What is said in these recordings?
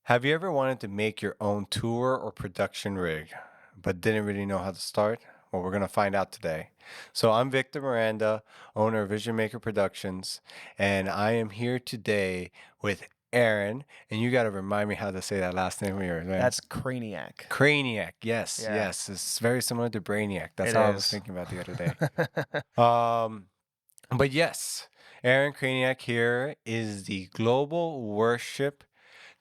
Have you ever wanted to make your own tour or production rig, but didn't really know how to start? Well, we're going to find out today. So, I'm Victor Miranda, owner of Vision Maker Productions, and I am here today with Aaron. And you got to remind me how to say that last name of yours, man. That's Craniac. Craniac. Yes, Yeah, yes. It's very similar to Brainiac. That's it how I was is. thinking about the other day. Um, but yes, Aaron Craniac here is the global worship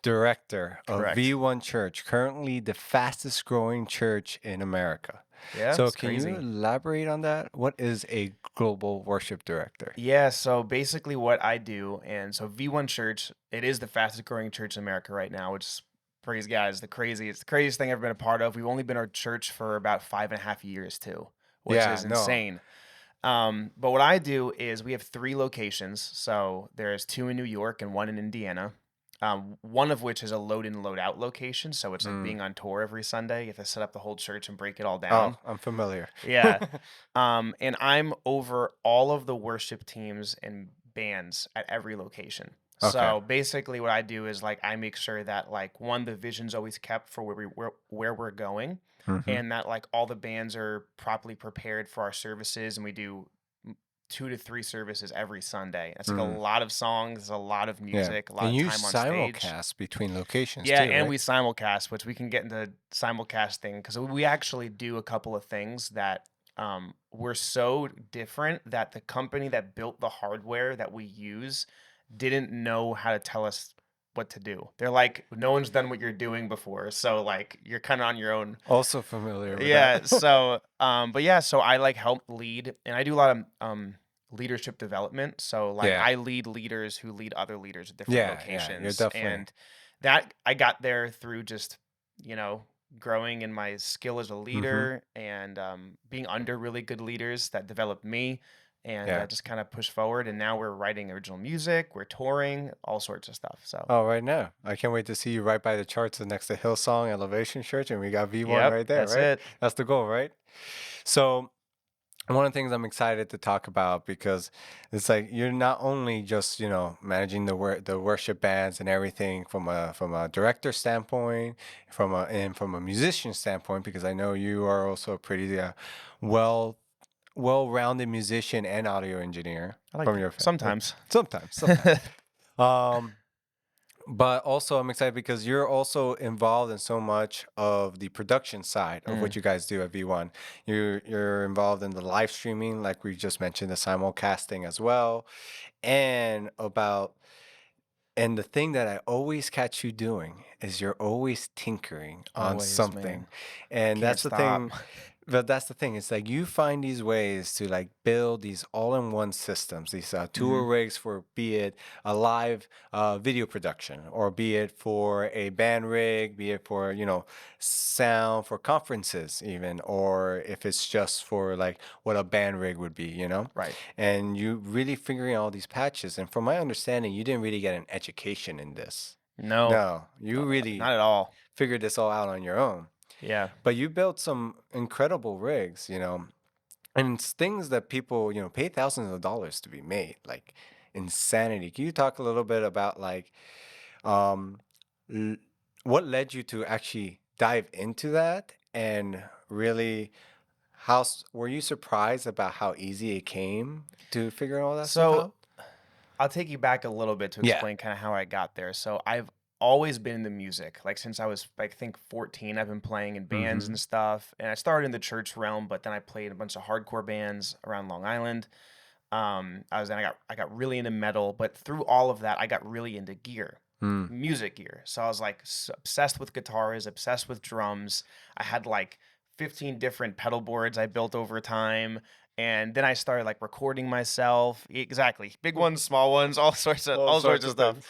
director of Correct. V1 Church, currently the fastest growing church in America. Yeah, So, it's can you crazy. elaborate on that? What is a global worship director? Yeah, so basically what I do, and so V1 Church, it is the fastest growing church in America right now, which is, praise God, is the craziest thing I've ever been a part of. We've only been our church for about 5.5 years too, which Yeah, is no. insane. But what I do is we have three locations. So there's two in New York and one in Indiana. One of which is a load in, load out location. So it's like Mm. being on tour every Sunday. You have to set up the whole church and break it all Oh, down. I'm familiar. Yeah. And I'm over all of the worship teams and bands at every location. Okay. So basically what I do is like I make sure that like one, the vision's always kept for where we're going, Hmm. and that like all the bands are properly prepared for our services, and we do 2 to 3 services every Sunday. That's like a Mm. lot of songs, a lot of Yeah. music, a lot And of you time on stage. simulcast between locations Yeah, too, and right? we simulcast, which we can get into simulcasting because we actually do a couple of things that were so different that the company that built the hardware that we use didn't know how to tell us what to do. They're like, no one's done what you're doing before, so like you're kind of on your own. Also familiar with that. Yeah, so but yeah, so I like help lead, and I do a lot of leadership development. So like Yeah. I lead leaders who lead other leaders at different Yeah. Yeah. You're locations, definitely. and that I got there through just, you know, growing in my skill as a Hmm. leader, and being under really good leaders that developed me, and Yeah. just kind of push forward. And now we're writing original music, we're touring, all sorts of stuff. So Oh, right now. I can't wait to see you right by the charts next to Hillsong Elevation Church, and we got V1 yep, right there, that's right? it. That's the goal, right? So, one of the things I'm excited to talk about because it's like you're not only just, managing the worship bands and everything from a director standpoint, from a musician standpoint, because I know you are also a pretty well well-rounded musician and audio engineer I like from that your sometimes. sometimes. Um but also, I'm excited because you're also involved in so much of the production side of Mm. what you guys do at V1. You're involved in the live streaming, like we just mentioned, the simulcasting as well, and about and the thing that I always catch you doing is you're always tinkering on Always, man. something, and Can't that's the stop. thing. But that's the thing. It's like you find these ways to like build these all-in-one systems, these tour Mhm. rigs for be it a live video production, or be it for a band rig, be it for sound for conferences, even, or if it's just for like what a band rig would be. Right. And you really figuring out all these patches. And from my understanding, you didn't really get an education in this. No, No, you really not at all. figured this all out on your own. Yeah. But you built some incredible rigs, and it's things that people, pay thousands of dollars to be made, like insanity. Can you talk a little bit about like um l- what led you to actually dive into that and really were you surprised about how easy it came to figure all that stuff So out? I'll take you back a little bit to Yeah. explain kind of how I got there. So I've always been into music. Like since I was, I think, 14, I've been playing in bands Mm-hmm. and stuff. And I started in the church realm, but then I played in a bunch of hardcore bands around Long Island. I got really into metal, but through all of that, I got really into gear, Mm. music gear. So I was like obsessed with guitars, obsessed with drums. I had like 15 different pedal boards I built over time. And then I started like recording myself. Exactly. Big ones, small ones, All all sorts sorts of of stuff. things.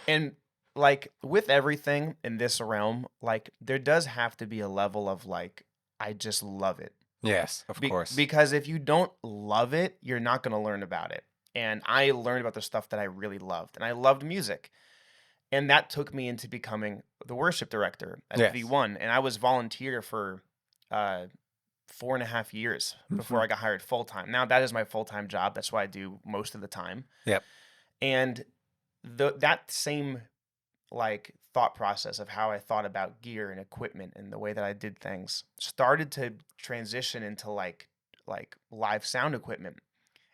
And like with everything in this realm, like there does have to be a level of like I just love it. Yes, of course. Because if you don't love it, you're not going to learn about it. And I learned about the stuff that I really loved, and I loved music. And that took me into becoming the worship director at Yes. V1. And I was volunteer for uh, 4.5 years before Hmm. I got hired full time. Now that is my full time job. That's what I do most of the time. Yep. And that same like thought process of how I thought about gear and equipment and the way that I did things started to transition into like live sound equipment.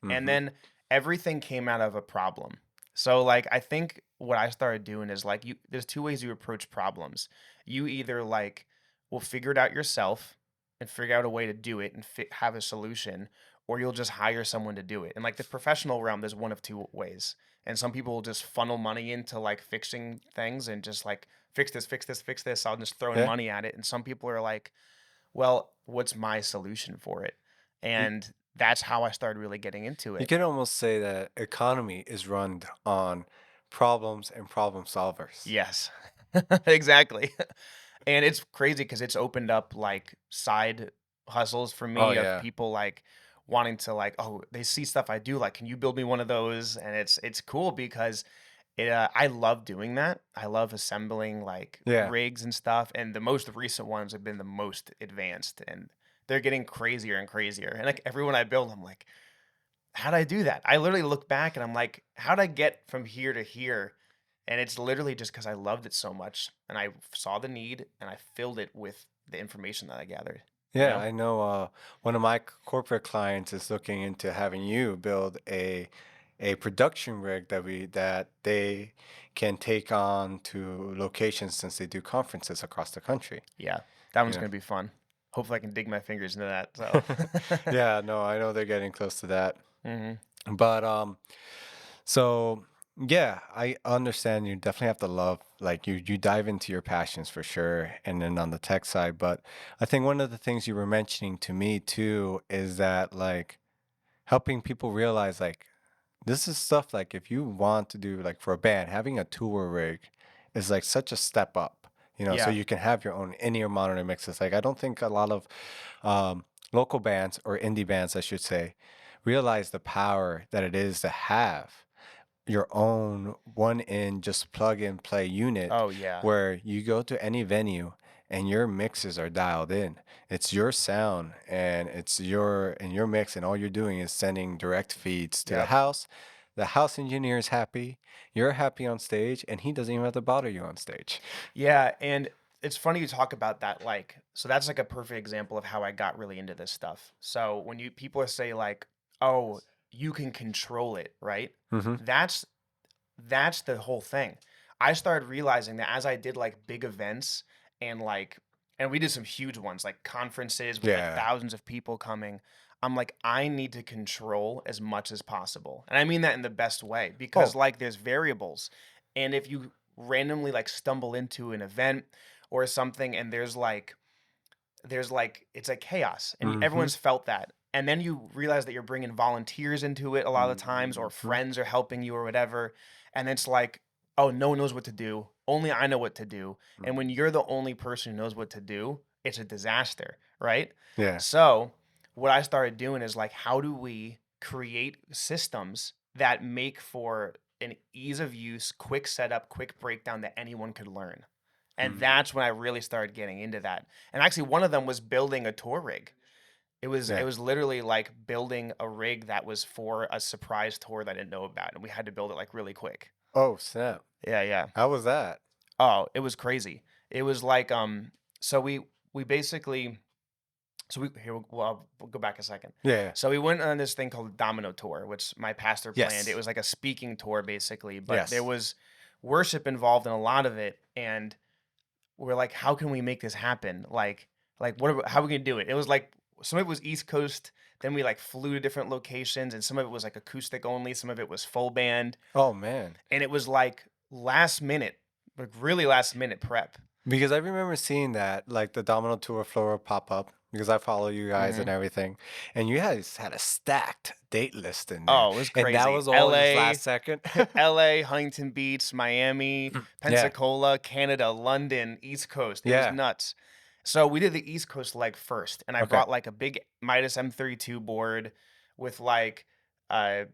And Mhm. then everything came out of a problem. So like I think what I started doing is like you there's two ways you approach problems. You either like will figure it out yourself and figure out a way to do it and have a solution, or you'll just hire someone to do it. And like the professional realm, there's one of two ways. And some people will just funnel money into like fixing things and just like fix this, fix this, fix this. I'll just throwing Yeah. money at it. And some people are like, well, what's my solution for it? You And that's how I started really getting into you it. can almost say that economy is run on problems and problem solvers. Yes. Exactly. And it's crazy because it's opened up, like, side hustles for Oh, me of yeah. people, like, wanting to, like, "Oh," they see stuff I do, like, "Can you build me one of those?" And it's cool because I love doing that. I love assembling, like, Yeah. rigs and stuff, and the most recent ones have been the most advanced, and they're getting crazier and crazier, and, like, everyone I build, I'm like, "How'd I do that?" I literally look back and I'm like, "How'd I get from here to here?" And it's literally just because I loved it so much, and I saw the need, and I filled it with the information that I gathered, you Yeah, know? I know, one of my corporate clients is looking into having you build a production rig that they can take on to locations since they do conferences across the country, Yeah, that you one's know? gonna be fun. Hopefully, I can dig my fingers into that, so Yeah, no, I know they're getting close to that. Mhm. But so yeah, I understand you definitely have to love like you dive into your passions for sure and then on the tech side, but I think one of the things you were mentioning to me too is that like helping people realize like this is stuff like if you want to do like for a band, having a tour rig is like such a step up, so Yeah. you can have your own in-ear monitor mixes. Like I don't think a lot of local bands or indie bands, I should say, realize the power that it is to have your own one in just plug and play unit Oh, yeah. where you go to any venue and your mixes are dialed in. It's your sound and it's your mix and all you're doing is sending direct feeds to the Yep. house. The house engineer is happy, you're happy on stage, and he doesn't even have to bother you on stage. Yeah, and it's funny you talk about that, like so that's, like, a perfect example of how I got really into this stuff. So, when you people say, like, "Oh, you can control it," right? Hmm. That's That's the whole thing. I started realizing that as I did, like, big events and we did some huge ones, like conferences with, like, Yeah. thousands of people coming, I'm like, "I need to control as much as possible." And I mean that in the best way because, Oh. like, there's variables, and if you randomly, like, stumble into an event or something and it's like chaos, and Hmm. everyone's felt that, and then you realize that you're bringing volunteers into it a lot of the times, or Hmm. friends are helping you or whatever, and it's like, oh, no one knows what to do, only I know what to do, and when you're the only person who knows what to do, it's a disaster, right? Yeah. So what I started doing is like, how do we create systems that make for an ease of use, quick setup, quick breakdown that anyone could learn? And Mm. that's when I really started getting into that. And actually one of them was building a tour rig. It Yeah. was literally like building a rig that was for a surprise tour that I didn't know about, and we had to build it like really quick. Oh, snap. Yeah, yeah. How was that? Oh, it was crazy. It was like so we basically so we here we'll go back a second. Yeah. So we went on this thing called Domino Tour, which my pastor planned. It Yes. was like a speaking tour basically, but there Yes. was worship involved in a lot of it, and we're like, "How can we make this happen?" Like what are how are we gonna do it? It was like some of it was East Coast, then we like flew to different locations, and some of it was like acoustic only, some of it was full band, Oh, man. and it was like last minute, like really last minute prep. Because I remember seeing that, like the Domino Tour floor pop up because I follow you guys and Mhm. everything, and you guys had a stacked date list in there, Oh, it was and that crazy. was all just LA, last second. LA, Huntington Beach, Miami, Yeah, Pensacola, Canada, London, East Coast. It was yeah, nuts. So we did the East Coast leg first, and I okay, brought like a big Midas M32 board with like uh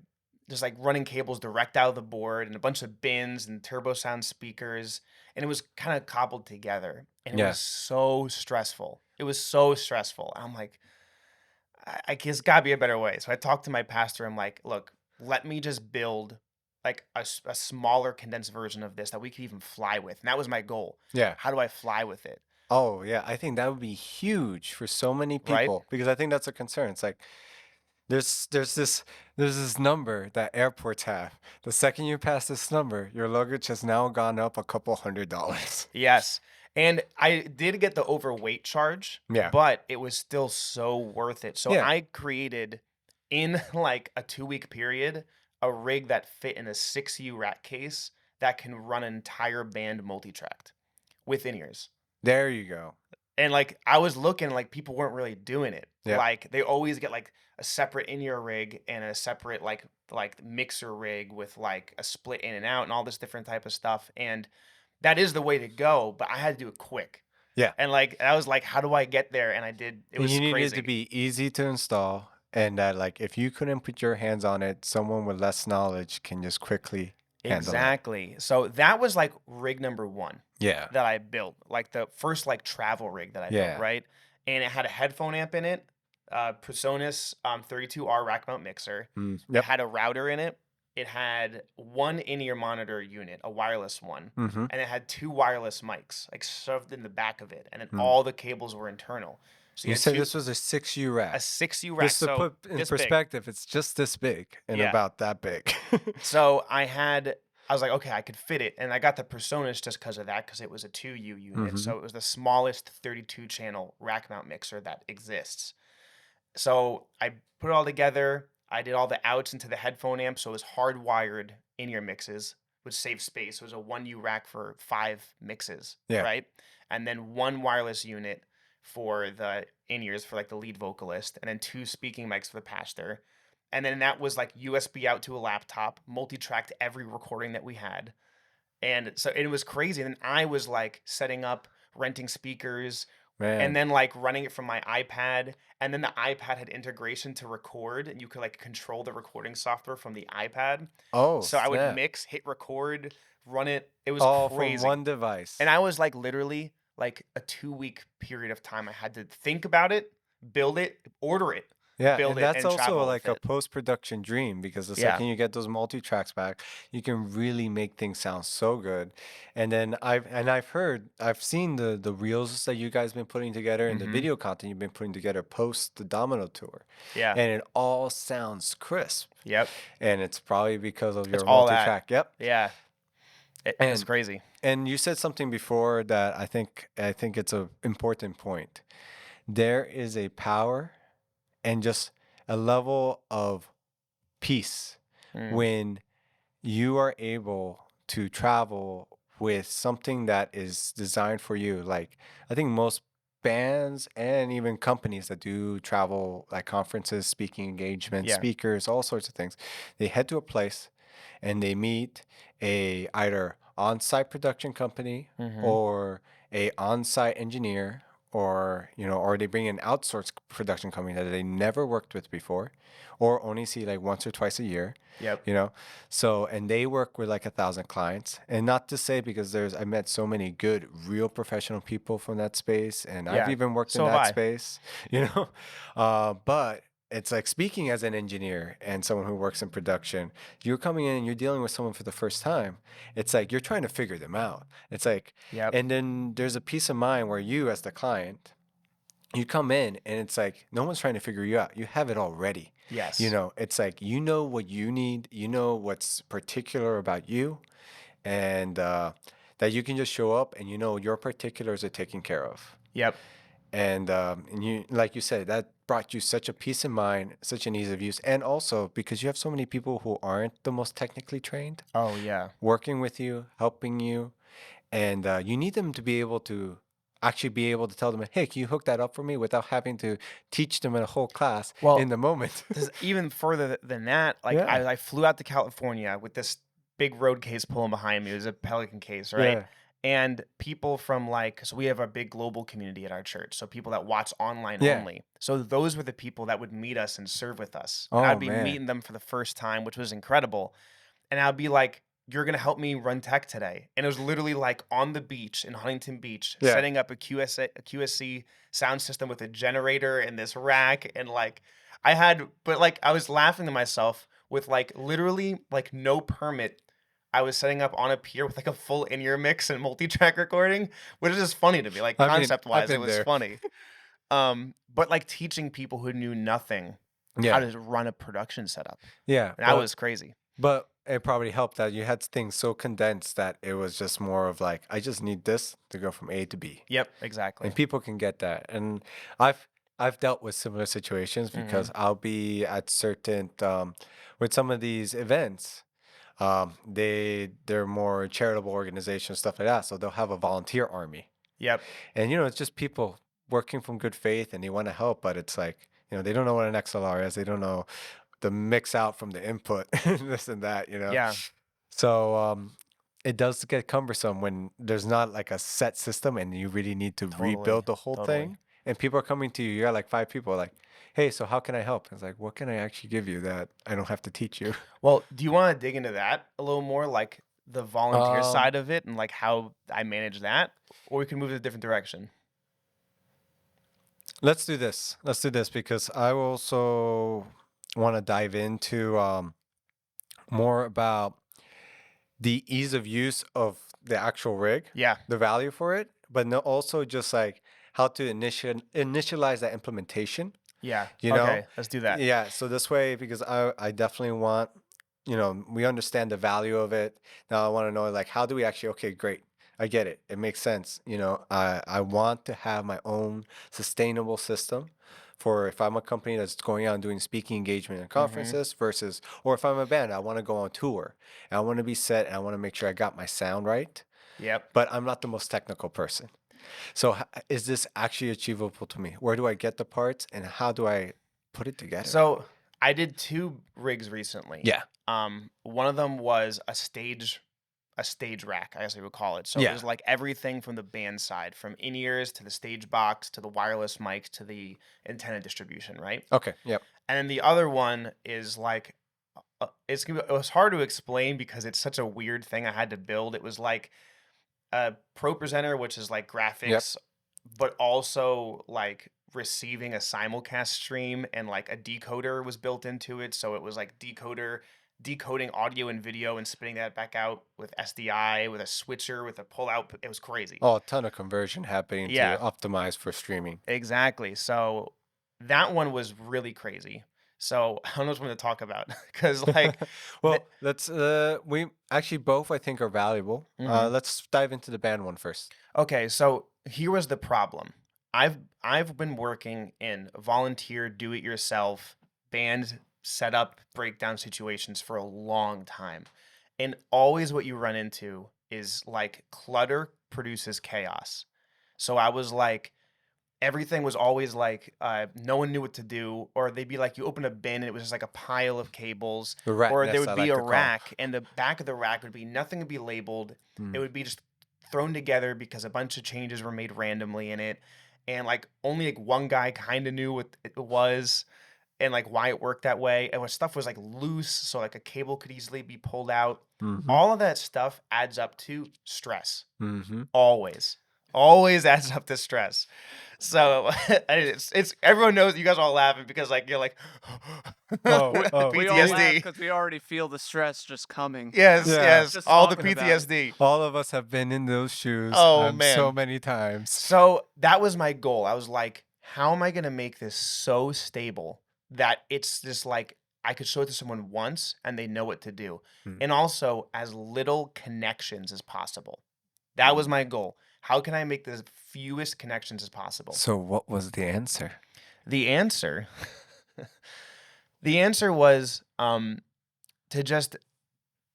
just like running cables direct out of the board and a bunch of bins and turbo sound speakers, and it was kind of cobbled together, and it yeah, was so stressful. It was so stressful. I'm like, I guess gotta be a better way. So I talked to my pastor. I'm like, look, let me just build like a smaller condensed version of this that we could even fly with. And that was my goal. Yeah. How do I fly with it? Oh, yeah, I think that would be huge for so many Right? people because I think that's a concern. It's like there's there's this there's this number that airports have. The second you pass this number, your luggage has now gone up a couple $100. Yes. And I did get the overweight charge, Yeah. but it was still so worth it. So Yeah. I created in like a 2-week period a rig that fit in a 6U rack case that can run an entire band multi-tracked with in-ears. There you go. And like I was looking like people weren't really doing it. Yeah. Like they always get like a separate in-ear rig and a separate like mixer rig with like a split in and out and all this different type of stuff. And that is the way to go, but I had to do it quick. Yeah. And like I was like, how do I get there? And I did. It And you was need it to crazy. be easy to install and that like if you couldn't put your hands on it, someone with less knowledge can just quickly handle it. Exactly. So that was like rig number 1 Yeah. that I built, like the first like travel rig that I built, Yeah. right? And it had a headphone amp in it, Presonus 32R rack mount mixer. It Yep. had a router in it. It had one in-ear monitor unit, a wireless one, Mhm. and it had 2 wireless mics like shoved in the back of it, and then Mm. all the cables were internal. So you You had said two this was a 6U a rack. 6U rack, Just to so put in this big. perspective, it's just this big and Yeah. about that big. So I was like, okay, I could fit it. And I got the Personas just because of that, because it was a 2U unit. Mhm. So it was the smallest 32 channel rack mount mixer that exists. So I put it all together. I did all the outs into the headphone amp. So it was hardwired in your mixes, which saved space. It was a 1U rack for 5 mixes, Yeah. right? And then one wireless unit for the in ears for like the lead vocalist, and then 2 speaking mics for the pastor. And then that was like USB out to a laptop, multi-tracked every recording that we had. And so it was crazy. And then I was like setting up, renting speakers, and Man. then like running it from my iPad. And then the iPad had integration to record, and you could like control the recording software from the iPad. Oh, So I would snap. mix, hit record, run it. It was All from crazy. one device. And I was like literally like a 2-week period of time. I had to think about it, build it, order it, Yeah, build and it, that's and also travel with like a it. post-production dream because the Yeah. second you get those multi-tracks back, you can really make things sound so good. And then I've seen the reels that you guys been putting together and the Mm-hmm. video content you've been putting together post the Domino tour. Yeah. And it all sounds crisp. Yep. And it's probably because of It's your all that. multi-track. Yep. Yeah. It's And crazy. and you said something before that I think it's a important point. There is a power and just a level of peace Mm. when you are able to travel with something that is designed for you. Like, I think most bands and even companies that do travel, like conferences, speaking engagements, Yeah. speakers, all sorts of things, they head to a place and they meet a either on-site production company Mm-hmm. or a on-site engineer or or they bring an outsourced production company that they never worked with before or only see like once or twice a year, Yep. you know so and they work with like 1,000 clients. And not to say, because I met so many good real professional people from that space, and I've Yeah. even worked in So have that I. space, but it's like, speaking as an engineer and someone who works in production, you're coming in and you're dealing with someone for the first time. It's like you're trying to figure them out. It's like, Yep. and then there's a peace of mind where you, as the client, you come in and it's like no one's trying to figure you out. You have it already. Yes. It's like what you need, what's particular about you, and that you can just show up and your particulars are taken care of. Yep. And you, like you said, that brought you such a peace of mind, such an ease of use, and also because you have so many people who aren't the most technically trained Oh yeah. working with you, helping you, and you need them to be able to actually be able to tell them, hey, can you hook that up for me, without having to teach them in a whole class in Well, the moment. this even further than that, like Yeah. I flew out to California with this big road case pulling behind me. It was a Pelican case, right? Yeah. And people from like, so we have a big global community at our church. So people that watch online Yeah. only. So those were the people that would meet us and serve with us. And Oh I'd be man. meeting them for the first time, which was incredible. And I'd be like, you're going to help me run tech today. And it was literally like on the beach in Huntington Beach, Yeah. setting up a QSC sound system with a generator and this rack. And like, but like, I was laughing to myself. with like literally like no permit. I was setting up on a pier with like a full in-ear mix and multi-track recording, which is just funny to me. Like I mean, concept I've wise, it been was there. funny. But like teaching people who knew nothing how Yeah. to run a production setup. Yeah, And that was crazy. but it probably helped that you had things so condensed that it was just more of like, I just need this to go from A to B. Yep, And exactly. people can get that. And I've I've dealt with similar situations Hmm. because I'll be at certain with some of these events. They're more charitable organizations, stuff like that. So they'll have a volunteer army. Yep. And it's just people working from good faith and they want to help, but it's like, they don't know what an XLR is. They don't know the mix out from the input, this and that. Yeah, So it does get cumbersome when there's not like a set system and you really need to totally. rebuild the whole Totally. thing. And people are coming to you. You got like five people like, hey, so how can I help? It's like, what can I actually give you that I don't have to teach you? Well, do you want to dig into that a little more, like the volunteer Um, side of it and like how I manage that? Or we can move in a different direction. let's do this. Let's do this because I also want to dive into more about the ease of use of the actual rig, Yeah. the value for it, but no, also just like how to initialize that implementation. Yeah. You know, Okay, let's do that. yeah. So this way, because I definitely want, we understand the value of it. Now I want to know like how do we actually? Okay, great. I get it. It makes sense. I want to have my own sustainable system for if I'm a company that's going out and doing speaking engagement and Mhm. conferences versus, or if I'm a band, I want to go on tour and I want to be set and I want to make sure I got my sound right, Yep. but I'm not the most technical person. So is this actually achievable to me? Where do I get the parts and how do I put it together? So, I did 2 rigs recently. Yeah. One of them was a stage rack, I guess I would call it. So it Yeah. was like everything from the band side, from in-ears to the stage box to the wireless mic to the antenna distribution, right? Okay. Yep. And then the other one is like it was hard to explain because it's such a weird thing I had to build. It was like a pro presenter, which is like Yep. graphics, but also like receiving a simulcast stream, and like a decoder was built into it. So it was like decoding audio and video and spitting that back out with SDI, with a switcher, with a pull out. It was crazy. Oh, a ton of conversion happening to Yeah, optimize for streaming. exactly. So that one was really crazy. So I don't know what to talk about because like the, Well, let's we actually both I think are valuable. mhm. Let's dive into the band one first. Okay, so here was the problem. I've been working in volunteer, do it yourself, band setup, breakdown situations for a long time. And always what you run into is like clutter produces chaos. So I was like, everything was always like no one knew what to do, or they'd be like you open a bin and it was just like a pile of cables, The rat or there nest I would be like a to call. rack and the back of the rack would be nothing would be labeled. It Mm. would be just thrown together because a bunch of changes were made randomly in it, and like only like one guy kind of knew what it was and like why it worked that way, and when stuff was like loose so like a cable could easily be pulled out. Mm-hmm. All of that stuff adds up to stress. Mm-hmm. Always. Always adds up to stress. So, it's everyone knows you guys are all laughing because, like, you're like, Oh, with the oh. We all See? laugh PTSD. because we already feel the stress just coming. Yes, Yeah. yes, Just all the talking about it. PTSD. All of us have been in those shoes Oh, so man. many times. So, that was my goal. I was like, how am I gonna make this so stable that it's just like I could show it to someone once and they know what to do, Mm. and also as little connections as possible. That was my goal. How can I make the fewest connections as possible? So what was the answer? The answer the answer was, to just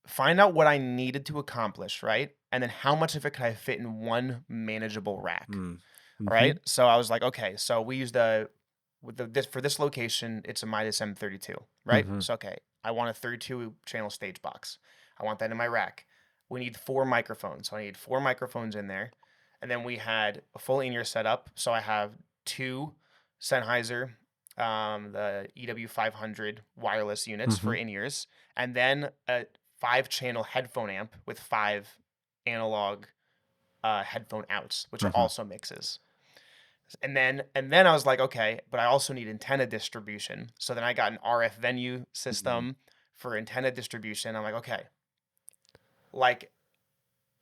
find out what I needed to accomplish, right? And then how much of it could I fit in one manageable rack, Mm. Mm-hmm. right? So I was like, okay, so we used a with this for this location, it's a Midas M32, right? Mm-hmm. So okay, I want a 32 channel stage box. I want that in my rack. We need 4 microphones. So I need 4 microphones in there. And then we had a full in-ear setup. So I have 2 Sennheiser, the EW500 wireless units Mm-hmm. for in-ears, and then a 5-channel headphone amp with 5 analog headphone outs, which are Mm-hmm. also mixes. And then I was like, okay, but I also need antenna distribution. So then I got an RF venue Mm-hmm. system for antenna distribution. I'm like, okay, like,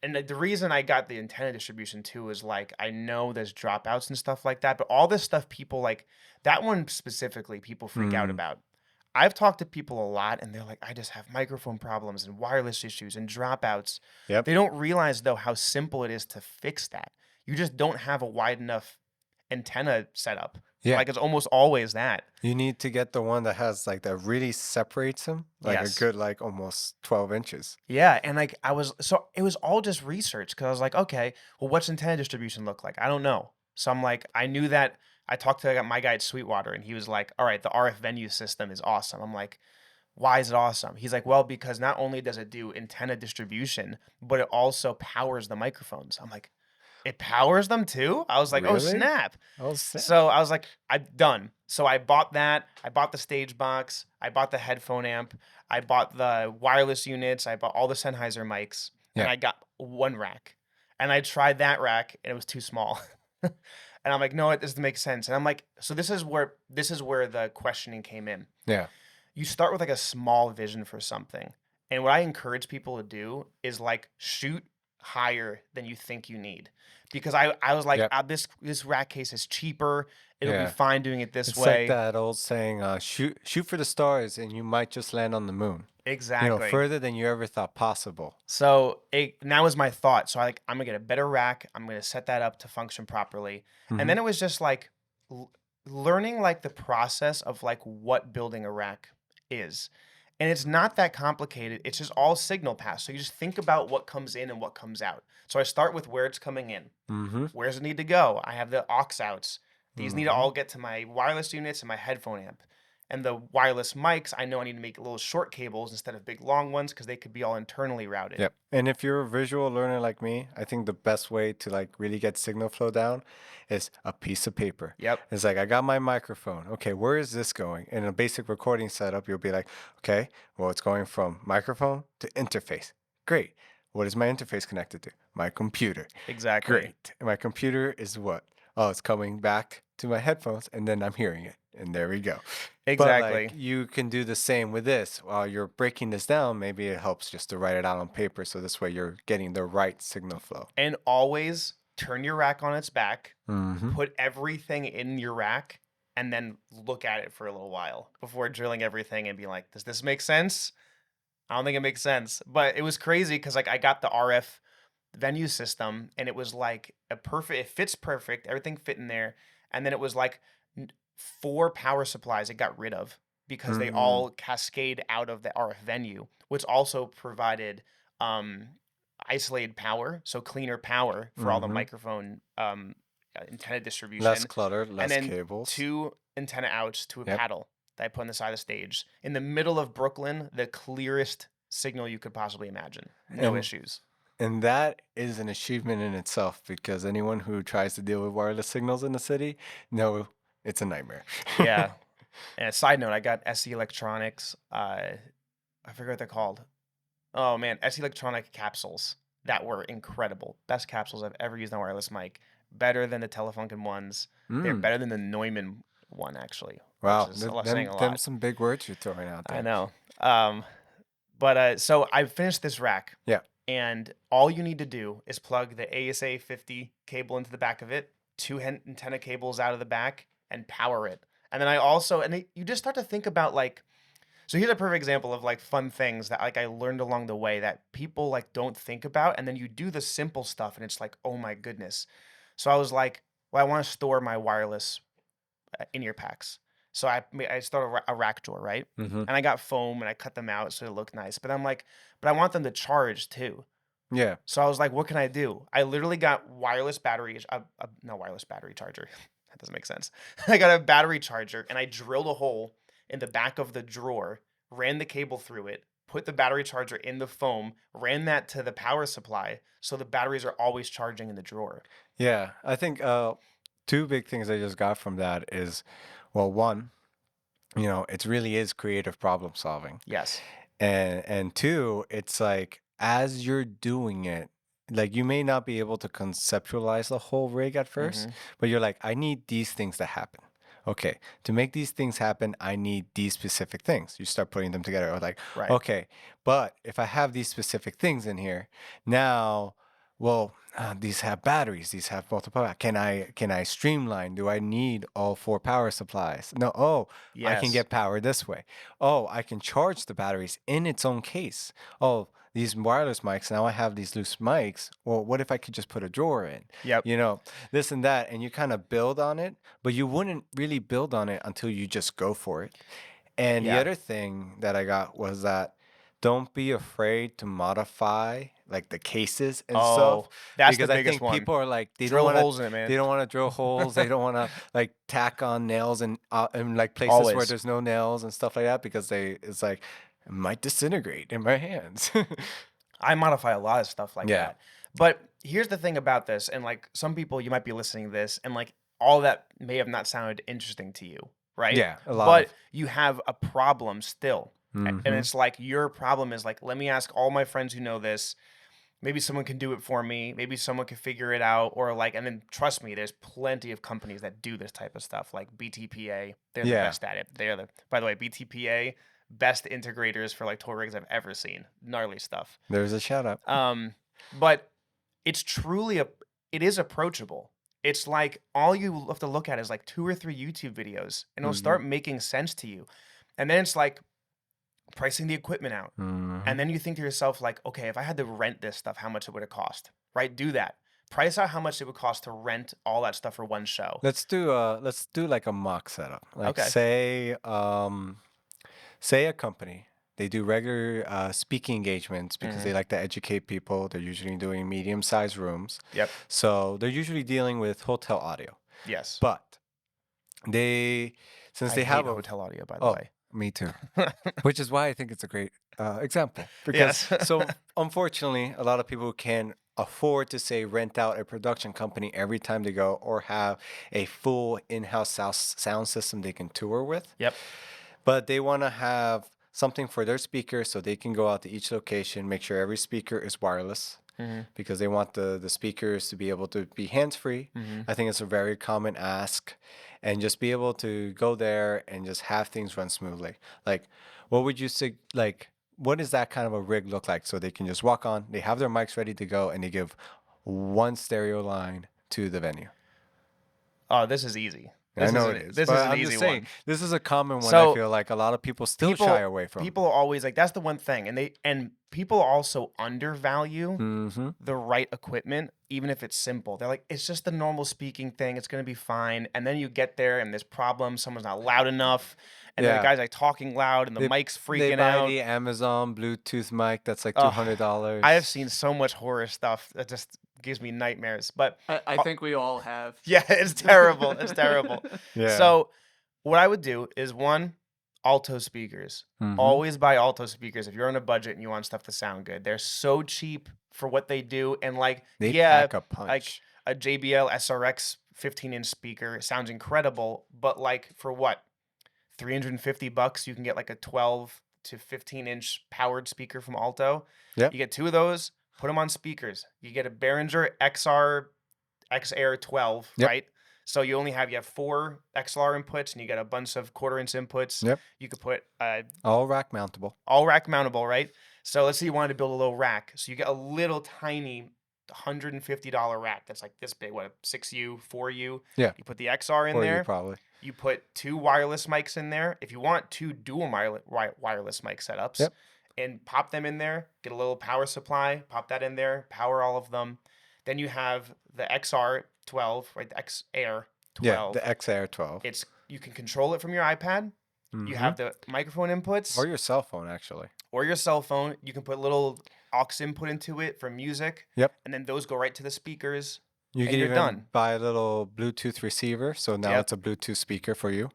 and the reason I got the antenna distribution too is like I know there's dropouts and stuff like that, but all this stuff people like that one specifically people freak out Mm, about. I've talked to people a lot and they're like, I just have microphone problems and wireless issues and dropouts. yep. They don't realize though how simple it is to fix that. You just don't have a wide enough antenna setup. Yeah. Like it's almost always that. You need to get the one that has like that really separates them, like a Yes. good like almost 12 inches. Yeah, and like so it was all just research because I was like, okay, well, what's antenna distribution look like? I don't know. So I'm like, I knew that. I talked to my guy at Sweetwater, and he was like, all right, the RF venue system is awesome. I'm like, why is it awesome? He's like, well, because not only does it do antenna distribution, but it also powers the microphones. I'm like, it powers them too? I was like, oh Really? snap. Oh, snap. So I was like, I'm done. So I bought that. I bought the stage box. I bought the headphone amp. I bought the wireless units. I bought all the Sennheiser mics. And Yeah. I got one rack. And I tried that rack and it was too small. And I'm like, no, it doesn't make sense. And I'm like, so this is where the questioning came in. Yeah. You start with like a small vision for something. And what I encourage people to do is like shoot higher than you think you need. Because I was like, Yep. this rack case is cheaper. It'll be Yeah. fine doing it this It's way. like that old saying, shoot for the stars and you might just land on the moon. Exactly. Further than you ever thought possible. So that was my thought. So I'm gonna get a better rack. I'm gonna set that up to function properly. And Mhm. then it was just like learning like the process of like what building a rack is. And it's not that complicated. It's just all signal paths. So you just think about what comes in and what comes out. So I start with where it's coming in. Mm-hmm. Where does it need to go? I have the aux outs. These need to Mhm. all get to my wireless units and my headphone amp. And the wireless mics, I know I need to make little short cables instead of big long ones because they could be all internally routed. Yep. And if you're a visual learner like me, I think the best way to like really get signal flow down is a piece of paper. Yep. It's like I got my microphone. Okay, where is this going? In a basic recording setup, you'll be like, okay, well, it's going from microphone to interface. Great. What is my interface connected to? My computer. Exactly. Great. And my computer is what? Oh, it's coming back to my headphones, and then I'm hearing it. And there we go. But like Exactly. you can do the same with this. While you're breaking this down, maybe it helps just to write it out on paper so this way you're getting the right signal flow. And always turn your rack on its back, Mm-hmm. put everything in your rack, and then look at it for a little while before drilling everything and be like, does this make sense? I don't think it makes sense. But it was crazy because like I got the RF venue system and it was like it fits perfect. Everything fit in there. And then it was like 4 power supplies it got rid of because they Mm. all cascade out of the RF venue, which also provided isolated power, so cleaner power for all the Mhm. microphone antenna distribution. Less clutter, And less then cables. 2 antenna outs to a Yep. paddle that I put on the side of the stage. In the middle of Brooklyn, the clearest signal you could possibly imagine. No And issues. and that is an achievement in itself because anyone who tries to deal with wireless signals in the city, no, it's a nightmare. Yeah. And a side note, I got SE Electronics. I forget what they're called. Oh man, SE Electronic capsules that were incredible. Best capsules I've ever used on a wireless mic. Better than the Telefunken ones. They're Mm. better than the Neumann one actually. Wow, Which is saying a them lot. some big words you're throwing out I there. know. But so I finished this rack. Yeah. And all you need to do is plug the ASA 50 cable into the back of it, 2 antenna cables out of the back, and power it. And then you just start to think about like, so here's a perfect example of like fun things that like I learned along the way that people like don't think about. And then you do the simple stuff and it's like, oh my goodness. So I was like, well, I want to store my wireless in-ear packs. So I started a rack drawer, right? Mm-hmm. And I got foam and I cut them out so they look nice. But I'm like, but I want them to charge too. Yeah. So I was like, what can I do? I literally got wireless batteries, no wireless battery charger. That doesn't make sense. I got a battery charger and I drilled a hole in the back of the drawer, ran the cable through it, put the battery charger in the foam, ran that to the power supply. So the batteries are always charging in the drawer. Yeah. I think two big things I just got from that is, well, one, it really is creative problem solving. Yes. And two, it's like as you're doing it, like you may not be able to conceptualize the whole rig at 1st, Mhm. but you're like, I need these things to happen. okay, to make these things happen, I need these specific things. You start putting them together. Or like, Right. okay, but if I have these specific things in here, now, well, these have batteries. These have multiple. Can I streamline? Do I need all four power supplies? No. Oh, I can Yes. get power this way. Oh, I can charge the batteries in its own case. Oh, these wireless mics. Now I have these loose mics. Well, what if I could just put a drawer in? Yep. You know, this and that, and you kind of build on it, but you wouldn't really build on it until you just go for it. And the Yeah. other thing that I got was that don't be afraid to modify like the cases and stuff, Oh, that's the because I biggest think one. people are like Drill holes in it, they man. don't want to drill holes, they don't want to like tack on nails and like places where Always. there's no nails and stuff like that because they it's like it might disintegrate in my hands. I modify a lot of stuff like Yeah. that. But here's the thing about this, and like some people, you might be listening to this, and like all that may have not sounded interesting to you, right? Yeah, a lot But of. you have a problem still. And Mhm. it's like your problem is like, let me ask all my friends who know this. Maybe someone can do it for me. Maybe someone can figure it out. Or like, and then trust me, there's plenty of companies that do this type of stuff, like BTPA. They're the Yeah. best at it. By the way, BTPA, best integrators for like toy rigs I've ever seen. Gnarly stuff. There's a shout out. But it's truly it is approachable. It's like all you have to look at is like 2 or 3 YouTube videos and it'll Mhm. start making sense to you. And then it's like pricing the equipment out. Mhm. And then you think to yourself like, okay, if I had to rent this stuff, how much it would have cost? Right? Do that. Price out how much it would cost to rent all that stuff for one show. Let's do like a mock setup. Like Okay. say a company, they do regular speaking engagements because Mhm. they like to educate people. They're usually doing medium-sized rooms. Yep. So they're usually dealing with hotel audio. Yes. But they since I they hate have a hotel audio, by the oh, way. me too. Which is why I think it's a great example. Because Yes. so unfortunately, a lot of people can afford to say rent out a production company every time they go or have a full in-house sound system they can tour with. Yep. But they want to have something for their speakers so they can go out to each location, make sure every speaker is wireless Mhm. because they want the speakers to be able to be hands-free. Mhm. I think it's a very common ask and just be able to go there and just have things run smoothly. Like what would you say like what does that kind of a rig look like so they can just walk on, they have their mics ready to go and they give one stereo line to the venue. Oh, this is easy. I know it is, This is but an I'm easy just saying one. this is a common one I So feel like a lot of people still people shy away from. people always like that's the one thing, and people also undervalue Mm-hmm. the right equipment, even if it's simple. They're like, it's just the normal speaking thing. It's gonna be fine. And then you get there and there's problems. Someone's not loud enough, and then the Yeah. guy's like talking loud, and the They mic's they freaking buy out. the Amazon Bluetooth mic that's like Ugh, I have $200. seen so much horror stuff that just gives me nightmares. But I uh, think we all have. yeah, it's terrible. It's terrible. Yeah. So what I would do is one, alto speakers. Mm-hmm. Always buy alto speakers if you're on a budget and you want stuff to sound good. They're so cheap for what they do, and like They yeah, pack a like punch. a JBL SRX 15-inch speaker sounds incredible, but like for what? $350 you can get like a 12 to 15-inch powered speaker from Alto. Yep. You get 2 of those, put them on speakers. You get a Behringer XR 12, Yep. right? So you have 4 XLR inputs and you get a bunch of 1/4-inch inputs. Yep. You could put All rack mountable. all rack mountable, right? So let's say you wanted to build a little rack. So you get a little tiny $150 rack that's like this big, what, 6U, 4U. Yeah. You put the XR in Or there. you probably. You put 2 wireless mics in there. If you want 2 dual wireless mic setups, Yep. and pop them in there, get a little power supply, pop that in there, power all of them. Then you have the XR 12, right? The X Air 12. Yeah, the X Air 12. You can control it from your iPad. You Mhm. have the microphone inputs Or your cell phone actually. or your cell phone. You can put little aux input into it for music. Yep. And then those go right to the speakers. You And can you're even done. buy a little Bluetooth receiver, so now Yep. it's a Bluetooth speaker for you.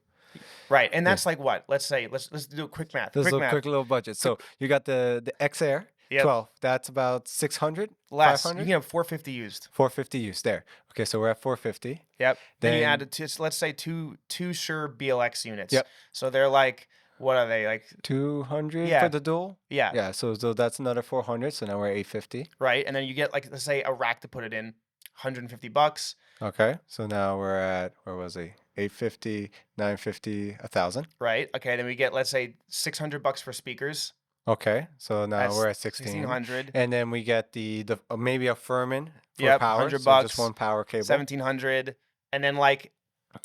Right. And Yeah. that's like what? Let's do a quick math. This is Quick a math. quick little budget. So you got the X Air Yep. 12. That's about 600, Less. 500, You can have 450 used. 450 use there. Okay, so we're at 450. Yep. Then you Then- add let's say two Shure BLX units. Yep. So they're like, what are they like? 200 Yeah. for the dual. Yeah. Yeah, so that's another 400. So now we're at 850. Right. And then you get like, let's say a rack to put it in, $150. Okay, so now we're at, where was he? 850, 950, 1,000. right? Okay, then we get, let's say, $600 for speakers. Okay, so now That's we're at 16. 1,600. And then we get the maybe a Furman for Yep, power, 100 so just bucks, one power cable. 1,700, and then like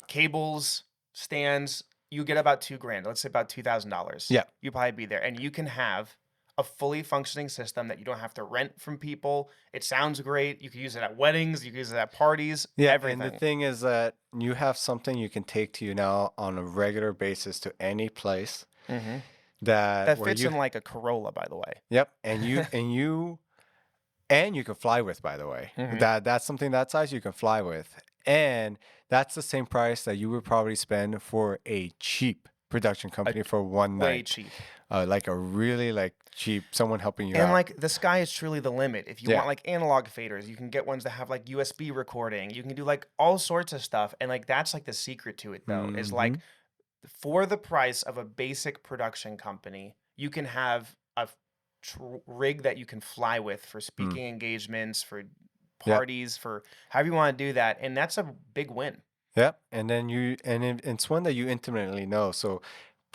cables, stands, you get about 2 grand. Let's say about $2,000. Yeah. You probably be there, and you can have a fully functioning system that you don't have to rent from people. It sounds great. You can use it at weddings. You can use it at parties. Yeah, and the Everything. thing is that you have something you can take to you now on a regular basis to any place Mm-hmm. that That where fits you in like a Corolla, by the way. yep, and you can fly with, by the way. Mhm. That's something that size you can fly with. And that's the same price that you would probably spend for a cheap production company for one Way night. cheap. Like a really like cheap someone helping you And out. like the sky is truly the limit. If you Yeah. want like analog faders, you can get ones that have like USB recording. You can do like all sorts of stuff. And like that's like the secret to it though, is like Mhm. for the price of a basic production company, you can have a rig that you can fly with for speaking engagements, for Yep. parties, for however you want to do that. And that's a big win. Yep. And then it's one that you intimately know. So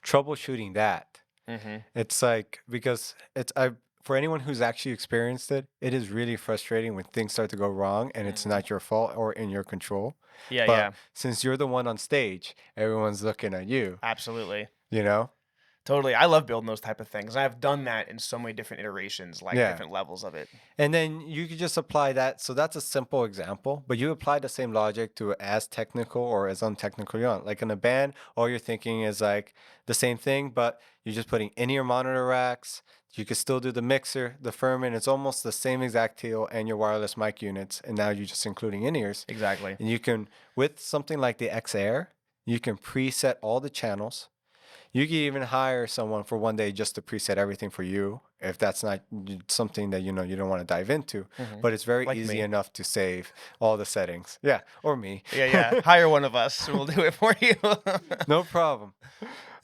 troubleshooting that. Mm-hmm. It's like because it's I for anyone who's actually experienced it, it is really frustrating when things start to go wrong and it's Mhm. not your fault or in your control. Yeah, But yeah, since you're the one on stage, everyone's looking at you, absolutely. you know? Totally. I love building those type of things. I've done that in so many different iterations, like Yeah. different levels of it. And then you could just apply that. So that's a simple example, but you apply the same logic to as technical or as untechnical you want. Like in a band, all you're thinking is like the same thing, but you're just putting in-ear monitor racks. You could still do the mixer, the Furman. It's almost the same exact deal and your wireless mic units. And now you're just including in-ears. Exactly. And you can, with something like the X Air, you can preset all the channels. You can even hire someone for one day just to preset everything for you if that's not something that you know you don't want to dive into. Mhm. But it's very Like easy me. enough to save all the settings. Yeah, or me. Yeah, yeah. Hire one of us. We'll do it for you. No problem.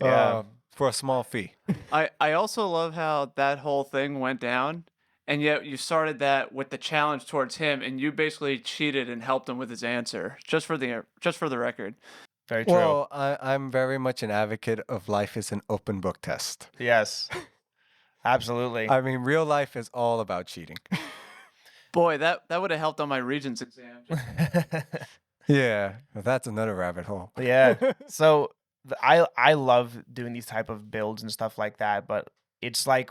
Yeah. For a small fee. I also love how that whole thing went down, and yet you started that with the challenge towards him, and you basically cheated and helped him with his answer, just for the record. Very true. Well, I'm very much an advocate of life is an open book test. Yes. Absolutely. I mean, real life is all about cheating. Boy, that would have helped on my Regents exam. Yeah, that's another rabbit hole. Yeah. So I love doing these type of builds and stuff like that, but it's like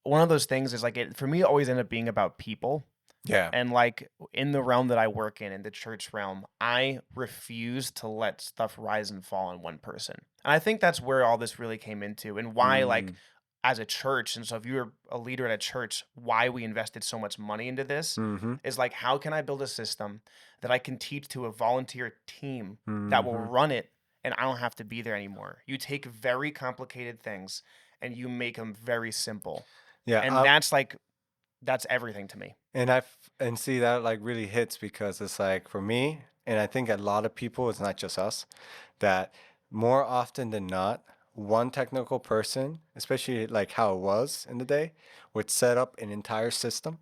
one of those things is like it for me it always ended up being about people. Yeah. And like in the realm that I work in the church realm, I refuse to let stuff rise and fall on one person. And I think that's where all this really came into and why like Mm. as a church, and so if you're a leader at a church, why we invested so much money into this Mm-hmm. is like how can I build a system that I can teach to a volunteer team that will Mm-hmm. run it and I don't have to be there anymore. You take very complicated things and you make them very simple. Yeah. And that's like that's everything to me. And see that like really hits because it's like for me, and I think a lot of people, it's not just us, that more often than not, one technical person, especially like how it was in the day, would set up an entire system.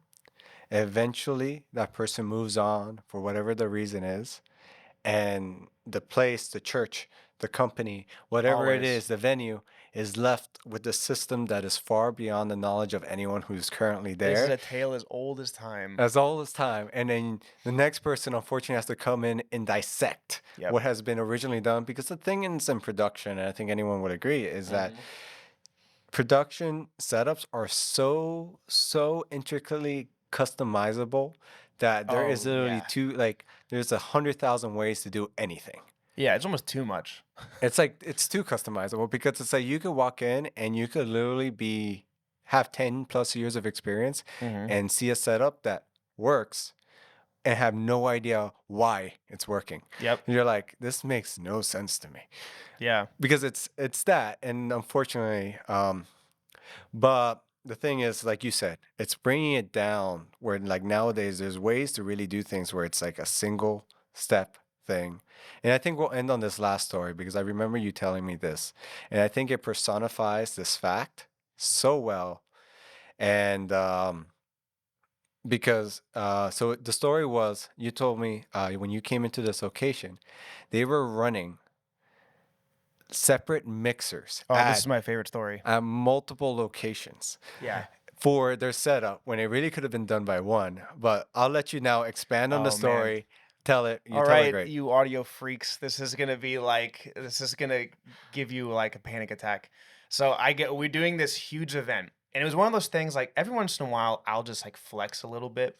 Eventually, that person moves on for whatever the reason is, and the place, the church, the company, whatever it Always. is, the venue is left with the system that is far beyond the knowledge of anyone who's currently This is there a tale as old as time. as all this time. And then the next person, unfortunately, has to come in and dissect Yep. what has been originally done. Because the thing in production, and I think anyone would agree, is that Mhm. production setups are so intricately customizable that there is Oh, literally yeah. there's 100,000 ways to do anything. Yeah, it's almost too much. It's like it's too customizable because it's like you could walk in and you could literally have 10 plus years of experience Mhm. and see a setup that works and have no idea why it's working. Yep. And you're like, this makes no sense to me Yeah. because it's that, and unfortunately, but the thing is, like you said, it's bringing it down where like nowadays there's ways to really do things where it's like a single step thing. And I think we'll end on this last story because I remember you telling me this, and I think it personifies this fact so well. And because so the story was you told me when you came into this location, they were running separate mixers Oh, this is my favorite story. at multiple locations Yeah. for their setup when it really could have been done by one. But I'll let you now expand on the Oh man. story. Tell it. You All tell it right, great. you audio freaks. This is gonna give you like a panic attack. So we're doing this huge event. And it was one of those things like every once in a while I'll just like flex a little bit.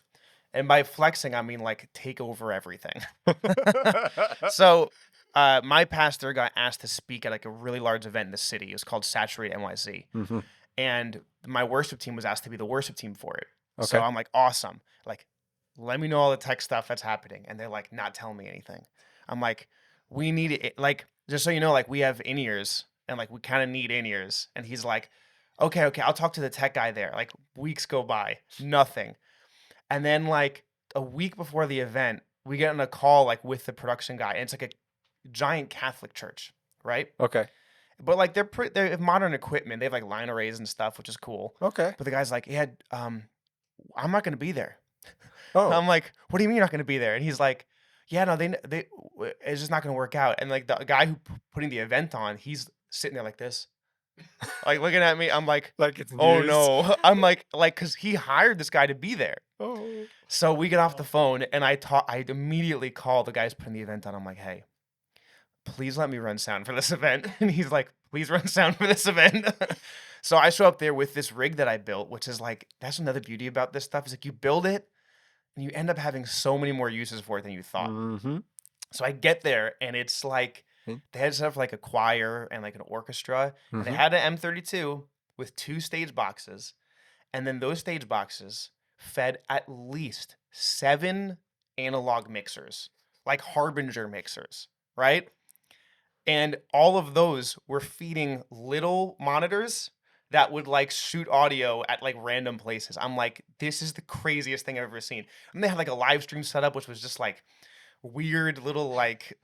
And by flexing, I mean like take over everything. So my pastor got asked to speak at like a really large event in the city. It was called Saturate NYC. Mhm. And my worship team was asked to be the worship team for it. So Okay. I'm like, awesome. Like, let me know all the tech stuff that's happening. And they're like, not telling me anything. I'm like, we need it. Like, just so you know, like we have in-ears and like we kind of need in-ears. And he's like, okay, I'll talk to the tech guy there. Like weeks go by, nothing. And then like a week before the event, we get on a call like with the production guy. And it's like a giant Catholic church, right? Okay. But like they have modern equipment. They have like line arrays and stuff, which is cool. Okay. But the guy's like, yeah, I'm not gonna be there. Oh, I'm like, what do you mean you're not gonna be there? And he's like, yeah, no, it's just not gonna work out. And like the guy who putting the event on, he's sitting there like this, like looking at me. I'm like, like it's oh news. no. I'm like, cause he hired this guy to be there. Oh. So we get off the phone and I immediately call the guys putting the event on. I'm like, hey, please let me run sound for this event. And he's like, please run sound for this event. So I show up there with this rig that I built, which is like, that's another beauty about this stuff is like you build it and you end up having so many more uses for it than you thought. Mm-hmm. So I get there and it's like, Mm. they had stuff like a choir and like an orchestra and they Mhm. had an M32 with 2 stage boxes. And then those stage boxes fed at least 7 analog mixers, like Harbinger mixers, right? And all of those were feeding little monitors that would like shoot audio at like random places. I'm like, this is the craziest thing I've ever seen. And they had like a live stream setup, which was just like weird little like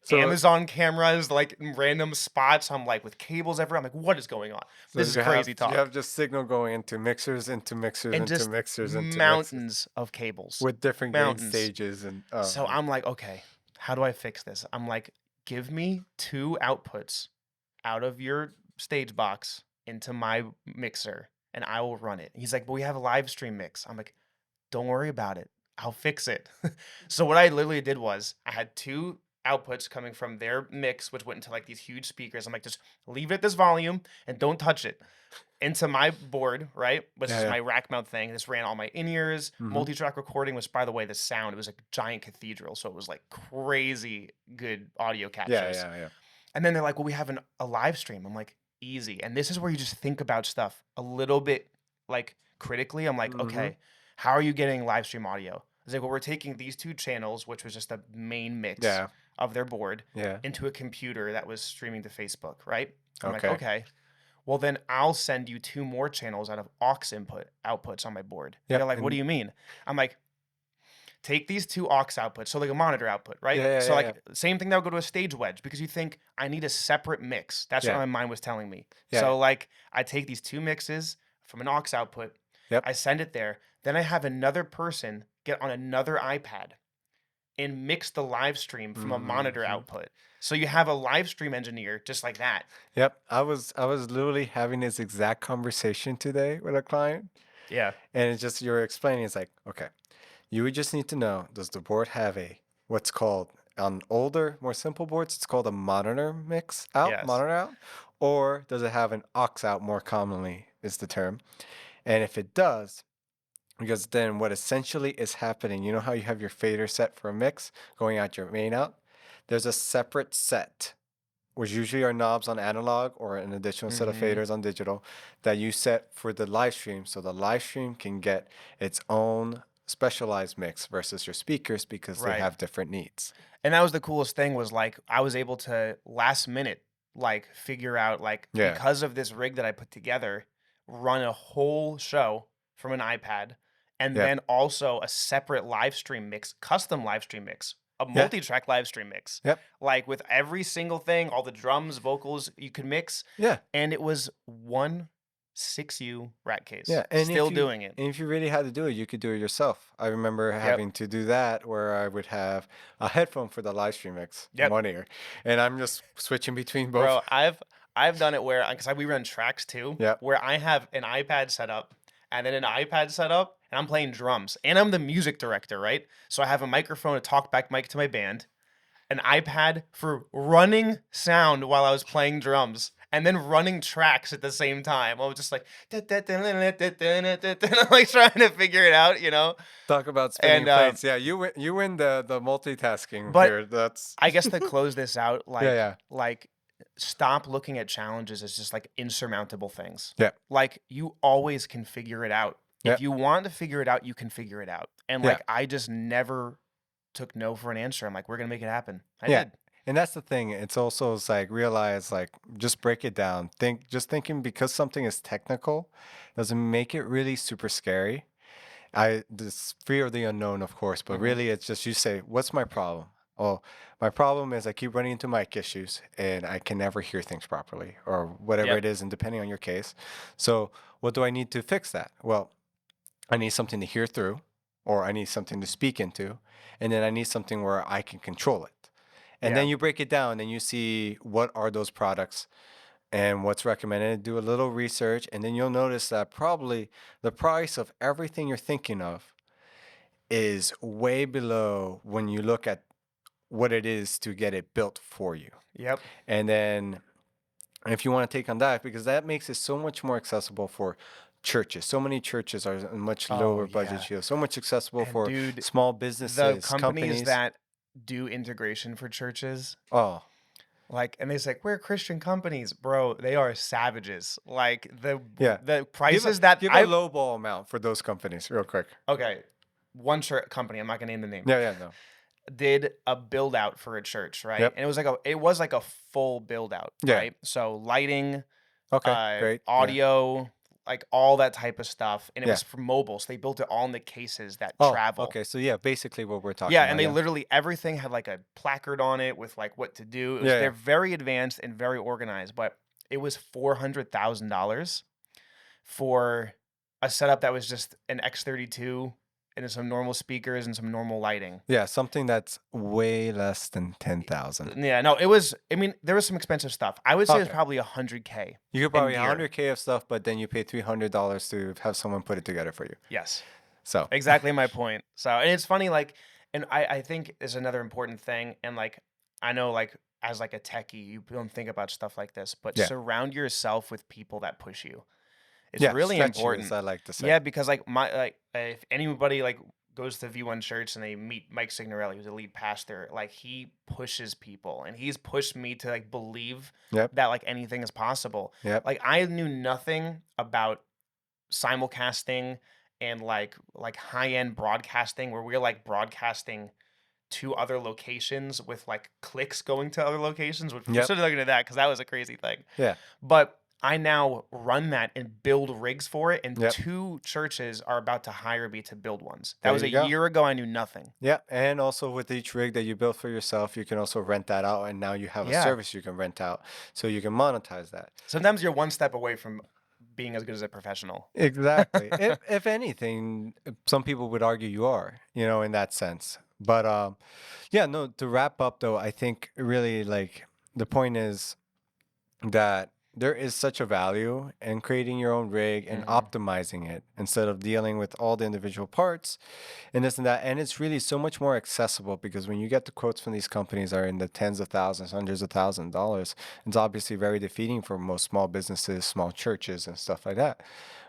So, Amazon cameras, like in random spots. I'm like with cables everywhere. I'm like, what is going on? so This is you have crazy you have talk. just signal going into mixers, into mixers, And into just mixers, into mixers mountains of cables. with different gain Mountains. stages and So I'm like, okay, how do I fix this? I'm like, give me 2 outputs out of your stage box into my mixer and I will run it. He's like, but we have a live stream mix. I'm like, don't worry about it. I'll fix it. So what I literally did was I had 2 outputs coming from their mix, which went into like these huge speakers. I'm like, just leave it at this volume and don't touch it. Into my board, right? Which yeah, is yeah. my rack mount thing. This ran all my in-ears, Mhm. multi-track recording, which by the way, the sound, it was a giant cathedral. So it was like crazy good audio Yeah, captures. yeah, yeah. And then they're like, well, we have a live stream. I'm like, easy. And this is where you just think about stuff a little bit like critically. I'm like, Mhm. okay, how are you getting live stream audio? I was like, well, we're taking these 2 channels, which was just a main mix Yeah, of their board, yeah. into a computer that was streaming to Facebook, right? I'm like, Okay. okay. Well, then I'll send you 2 more channels out of aux outputs on my board. Yep, They're like, what do and you mean? I'm like, take these 2 aux outputs, so like a monitor output, right? yeah, yeah, So yeah, like same thing that would go to a stage wedge because you think I need a separate mix. That's what yeah, my mind was telling me. yeah, So like I take these 2 mixes from an aux output, yep. I send it there, then I have another person get on another iPad and mix the live stream from a monitor Mhm. output. So you have a live stream engineer just like that. Yep. I was literally having this exact conversation today with a client, Yeah. and it's just you're explaining. It's like, okay, you would just need to know: does the board have a what's called on older, more simple boards? It's called a Yes. monitor out, or does it have an aux out? More commonly is the term, and if it does. Because then what essentially is happening, you know how you have your fader set for a mix going out your main out? There's a separate set, which usually are knobs on analog or an additional set of Mm-hmm. faders on digital that you set for the live stream. So the live stream can get its own specialized mix versus your speakers because they Right. have different needs. And that was the coolest thing was like I was able to last minute like figure out like Yeah. because of this rig that I put together, run a whole show from an iPad and Yep. then also a separate live stream mix, custom live stream mix, a Yeah. multi-track live stream mix. Yep. Like with every single thing, all the drums, vocals you could mix Yeah. and it was one 6U rat case. Yeah, Still doing it. and if you really had to do it, you could do it yourself. I remember Yep. having to do that where I would have a headphone for the live stream mix in Yep. one ear, and I'm just switching between both. Bro, I've done it where because we run tracks too, Yeah. where I have an iPad set up and then an iPad set up, and I'm playing drums, and I'm the music director, right? So I have a microphone, a talkback mic to my band, an iPad for running sound while I was playing drums, and then running tracks at the same time. I was just like, like trying to figure it out, you know. Talk about spinning And plates. Yeah, you win the multitasking but here. That's I guess to close this out, yeah. like stop looking at challenges as just like insurmountable things. Yeah. Like you always can figure it out. Yeah. If you want to figure it out, you can figure it out. And Yeah. like I just never took no for an answer. I'm like, we're gonna make it happen. I Yeah. did. And that's the thing. It's like realize like just break it down. Thinking because something is technical doesn't make it really super scary. This fear of the unknown, of course, but Mhm. really it's just you say, what's my problem? Oh, my problem is I keep running into mic issues and I can never hear things properly or whatever Yep. it is, and depending on your case. So what do I need to fix that? Well, I need something to hear through, or I need something to speak into, and then I need something where I can control it. And Yeah. then you break it down and you see what are those products and what's recommended. Do a little research, and then you'll notice that probably the price of everything you're thinking of is way below when you look at what it is to get it built for you. Yep. And then if you want to take on that, because that makes it so much more accessible for churches. So many churches are much Oh, lower budget yeah. here. So much accessible And for dude, small the businesses, companies companies. that do integration for churches, Oh, like, and they say we're Christian companies, bro. They are savages. Like yeah. the prices that Give a low ball amount for those companies, real quick. okay, one church company. I'm not gonna name the name. Yeah, no. Did a build out for a church, right? Yep. And it was like a full build out, Yeah. right? So lighting, Okay, great. Yeah. audio, like all that type of stuff, and it Yeah. was for mobile. So they built it all in the cases that Oh, travel. okay. So yeah, basically what we're talking Yeah, about. and they literally everything had like a placard on it with like what to do. It was, Yeah, they're yeah. very advanced and very organized, but it was $400,000 for a setup that was just an X32 and some normal speakers and some normal lighting. Yeah, something that's way less than 10,000. Yeah, no, it was. I mean, there was some expensive stuff. I would say it was Okay. probably $100K. You could probably gear. 100K of stuff, but then you pay $300 to have someone put it together for you. Yes, So exactly my point. So, and it's funny, like, and I think is another important thing, and like, I know, like, as like a techie, you don't think about stuff like this, but Yeah. surround yourself with people that push you. It's yeah, really stretch you, important. as I like to say. Yeah, because like if anybody like goes to V1 Church and they meet Mike Signorelli, who's a lead pastor, like he pushes people, and he's pushed me to like believe Yep. that like anything is possible. Yep. Like I knew nothing about simulcasting and like high end broadcasting, where we're like broadcasting to other locations with like clicks going to other locations. Which we're Yep. still looking at that because that was a crazy thing. Yeah. But I now run that and build rigs for it, and Yep. 2 churches are about to hire me to build ones. That There was a you go. year ago. I knew nothing. Yeah, and also with each rig that you built for yourself, you can also rent that out, and now you have a Yeah. service you can rent out, so you can monetize that. Sometimes you're one step away from being as good as a professional. Exactly. If anything, some people would argue you are, in that sense. But yeah, no, to wrap up though, I think really like the point is that there is such a value in creating your own rig and optimizing it instead of dealing with all the individual parts and this and that. And it's really so much more accessible because when you get the quotes from these companies are in the tens of thousands, hundreds of thousands of dollars, it's obviously very defeating for most small businesses, small churches and stuff like that.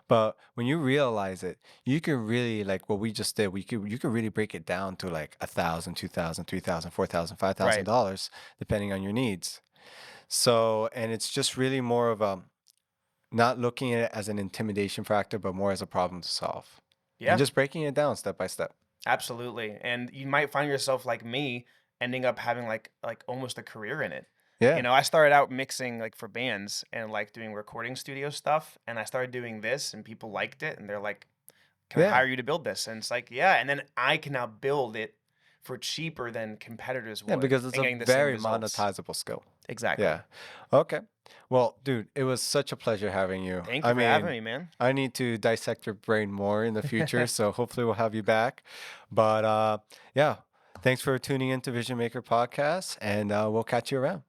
But when you realize it, you can really like what we just did. You could really break it down to like $1,000, $2,000, $3,000, $4,000, $5,000, depending on your needs. So, and it's just really more of a not looking at it as an intimidation factor, but more as a problem to solve. Yeah, And just breaking it down step by step. absolutely. And you might find yourself like me, ending up having like almost a career in it. Yeah. You know, I started out mixing like for bands and like doing recording studio stuff, and I started doing this, and people liked it, and they're like, "Can I Yeah. hire you to build this?" And it's like, yeah, and then I can now build it for cheaper than competitors would. Yeah, because it's and a getting the same very results. monetizable skill. Exactly. Yeah. Okay. Well, dude, it was such a pleasure having you. Thank I you for having mean, me, man. I need to dissect your brain more in the future, so hopefully we'll have you back. But yeah, thanks for tuning into Vision Maker Podcast, and we'll catch you around.